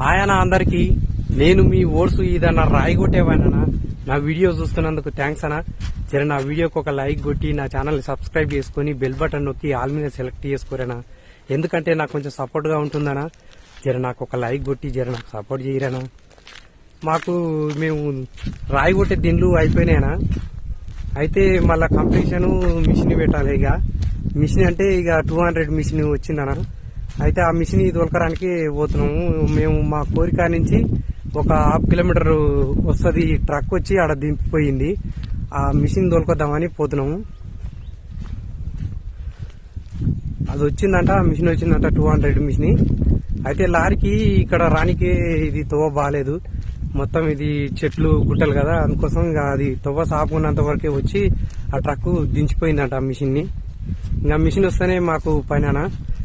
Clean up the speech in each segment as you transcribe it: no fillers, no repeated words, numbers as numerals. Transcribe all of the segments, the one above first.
ఆయన అందరికి నేను మీ ఓట్స్ ఏదన్నా రాయి కొట్టేవానా నా వీడియో చూస్తున్నందుకు థ్యాంక్స్ అన్న. జర నా వీడియోకి ఒక లైక్ కొట్టి నా ఛానల్ సబ్స్క్రైబ్ చేసుకుని బెల్ బటన్ నొక్కి ఆల్ మీద సెలెక్ట్ చేసుకోరేనా, ఎందుకంటే నాకు కొంచెం సపోర్ట్ గా ఉంటుందనా. జర నాకు ఒక లైక్ కొట్టి జర నాకు సపోర్ట్ చేయరేనా. మేము రాయి కొట్టే దిండ్లు అయిపోయినాయనా. అయితే మళ్ళా కంప్లీషన్ మిషన్ పెట్టాలి. ఇక మిషన్ అంటే ఇక 200 మిషన్ వచ్చిందనా. అయితే ఆ మిషన్ తోలకడానికి పోతున్నాము మేము. మా కోరిక నుంచి ఒక 1/2 కిలోమీటర్ వస్తుంది ట్రక్ వచ్చి ఆడ దింపిపోయింది. ఆ మిషన్ తోలుకొద్దామని పోతున్నాము. అది వచ్చిందంట, మిషన్ వచ్చిందంట 200 మిషన్. అయితే లారీకి ఇక్కడ రానికి ఇది తవ్వ బాగాలేదు, మొత్తం ఇది చెట్లు గుట్టలు కదా, అందుకోసం ఇక అది తవ్వ సాపుకున్నంత వరకే వచ్చి ఆ ట్రక్ దించిపోయిందంట ఆ మిషన్ ని. ఇంకా మిషన్ వస్తేనే మాకు పైన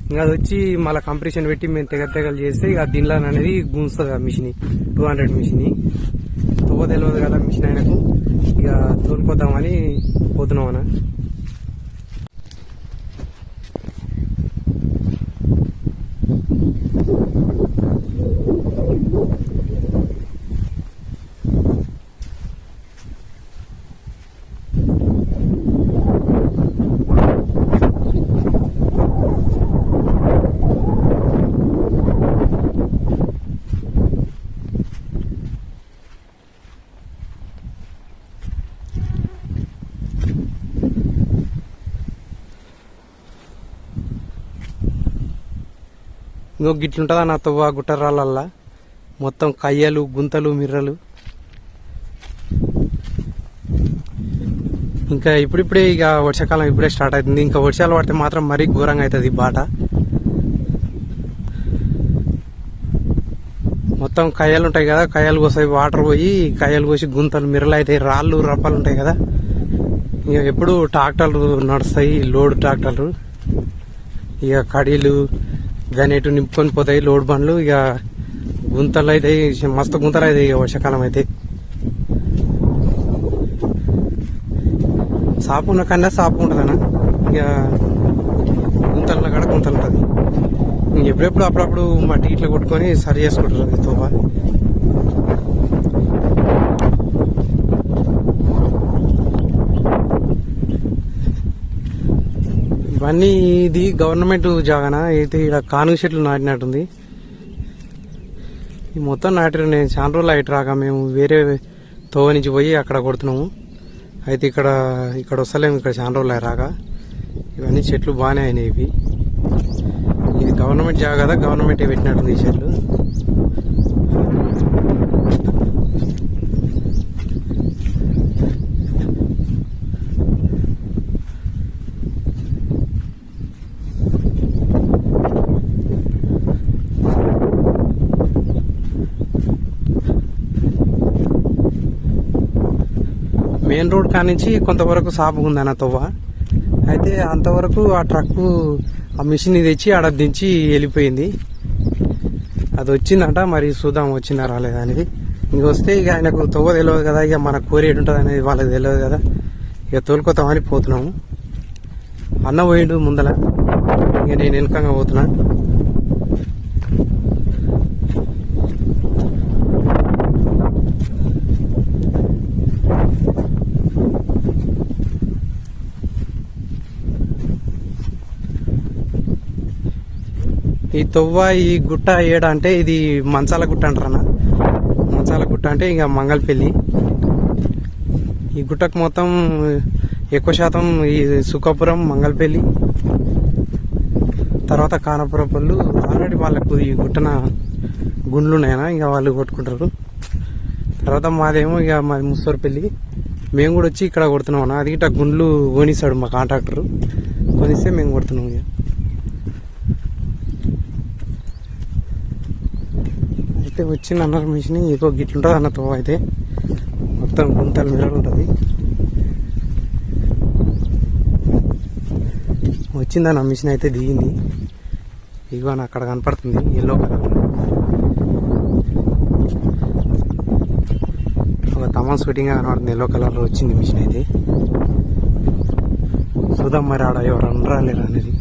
ఇంకా అది వచ్చి మళ్ళీ కంప్రెషన్ పెట్టి మేము తెగలు చేస్తే ఇక దీనిలో అనేది గుంజుతుంది ఆ మిషన్ 200 మిషన్. తవ్వ తెలియదు కదా మిషన్ ఆయనకు, ఇక తోలుకొద్దామని పోతున్నాం అన్న. ఇంకో గిట్లుంటదా నా తవ్వ గుట్టరాళ్ళల్లా, మొత్తం కయ్యలు గుంతలు మిర్రలు. ఇంకా ఇప్పుడిప్పుడే ఇక వర్షాకాలం ఇప్పుడే స్టార్ట్ అవుతుంది. ఇంకా వర్షాలు పడితే మాత్రం మరీ ఘోరంగా అవుతుంది బాట. మొత్తం కయ్యలు ఉంటాయి కదా, కయ్యలు కోసాయి వాటర్ పోయి కయ్యలు కోసి గుంతలు మిర్రలు అవుతాయి, రాళ్ళు రప్పలు ఉంటాయి కదా. ఇక ఎప్పుడు ట్రాక్టర్లు నడుస్తాయి, లోడ్ ట్రాక్టర్లు. ఇక కడీలు గనేటు నింపుకొని పోతాయి లోడ్ బండ్లు. ఇక గుంతలు అయితే మస్తు గుంతలు అయితే ఇక వర్షాకాలం అయితే. సాపు ఉన్న కన్నా సాపు ఉంటుందన్నా. ఇక గుంతల కాడ గుంతలు ఉంటుంది. ఎప్పుడెప్పుడు అప్పుడప్పుడు మట్టి ఇట్లా కొట్టుకొని సరి చేసుకుంటారు తోవ. ఇవన్నీ ఇది గవర్నమెంట్ జాగానా అయితే ఇక్కడ కానుగ చెట్లు నాటినట్టుంది. ఈ మొత్తం నాటిరు. నేను చాలా రోజులు అయితే రాక మేము వేరే తోవ నుంచి పోయి అక్కడ కొడుతున్నాము. అయితే ఇక్కడ వస్తలేము, ఇక్కడ చాలా రోజులు రాక. ఇవన్నీ చెట్లు బాగానే అయినాయి. ఇవి ఇది గవర్నమెంట్ జాగా కదా, గవర్నమెంట్ పెట్టినట్టుంది ఈ చెట్లు. మెయిన్ రోడ్ కానించి కొంతవరకు సాపు ఉందన్న తవ్వ. అయితే అంతవరకు ఆ ట్రక్ ఆ మిషన్ తెచ్చి ఆడ దించి వెళ్ళిపోయింది. అది వచ్చిందంట, మరి చూద్దాం వచ్చిందా రాలేదా అనేది. ఇంక వస్తే ఇక ఆయనకు తవ్వ తెలియదు కదా, ఇక మన కోరేడు ఉంటుంది అనేది వాళ్ళకి తెలియదు కదా. ఇక తోలుకొద్దామని పోతున్నాము. అన్న పోయిండు ముందల, ఇక నేను వెనకంగా పోతున్నా. ఈ తొవ్వ ఈ గుట్ట ఏడ అంటే ఇది మంచాల గుట్ట అంటారన్న. మంచాల గుట్ట అంటే ఇక మంగళపల్లి. ఈ గుట్టకు మొత్తం ఎక్కువ శాతం ఈ సుఖపురం, మంగళపల్లి, తర్వాత కానపురం పళ్ళు. ఆల్రెడీ వాళ్ళకు ఈ గుట్టన గుండ్లు ఉన్నాయనా, ఇక వాళ్ళు కొట్టుకుంటారు. తర్వాత మాదేమో ఇక మాది ముస్తూరుపల్లి. మేము కూడా వచ్చి ఇక్కడ కొడుతున్నాం అన్న. అది ఇట్లా గుండ్లు కొనిస్తాడు మా కాంట్రాక్టర్, కొనిస్తే మేము కొడుతున్నాం. ఇక అయితే వచ్చింది అన్నారు మిషన్. ఇంకో గిట్లుంటుంది అన్న తోవ. అయితే మొత్తం గుంతలు మిర్రలు ఉంటుంది. వచ్చిందన్న మిషన్ అయితే దిగింది. ఇగో అక్కడ కనపడుతుంది ఎల్లో కలర్. ఒక తమాన్ షూటింగ్ కనపడుతుంది ఎల్లో కలర్ లో వచ్చింది మిషన్ అయితే. చూద్దాం మరి ఆడ ఎవరు రాలేరు అనేది.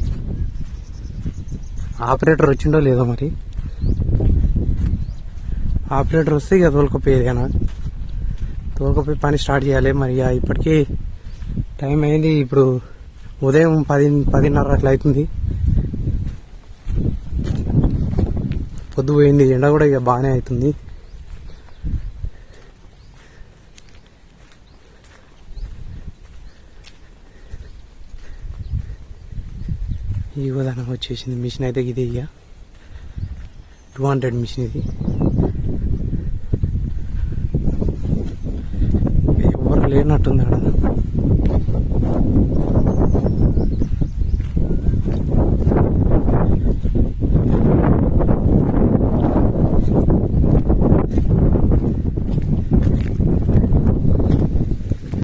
ఆపరేటర్ వచ్చిండో లేదో మరి. ఆపరేటర్ వస్తే ఇక తోలుకపోయేదేనా, తోలుకపోయి పని స్టార్ట్ చేయాలి. మరి ఇక ఇప్పటికీ టైం అయింది, ఇప్పుడు ఉదయం 10:30 అట్లా అవుతుంది. పొద్దు పోయింది, ఎండ కూడా ఇక బాగానే అవుతుంది. ఈ విధానం వచ్చేసింది. మిషన్ అయితే ఇది ఇక 200 మిషన్ ఇది. ఎవరు లేనట్టుంది అక్కడ.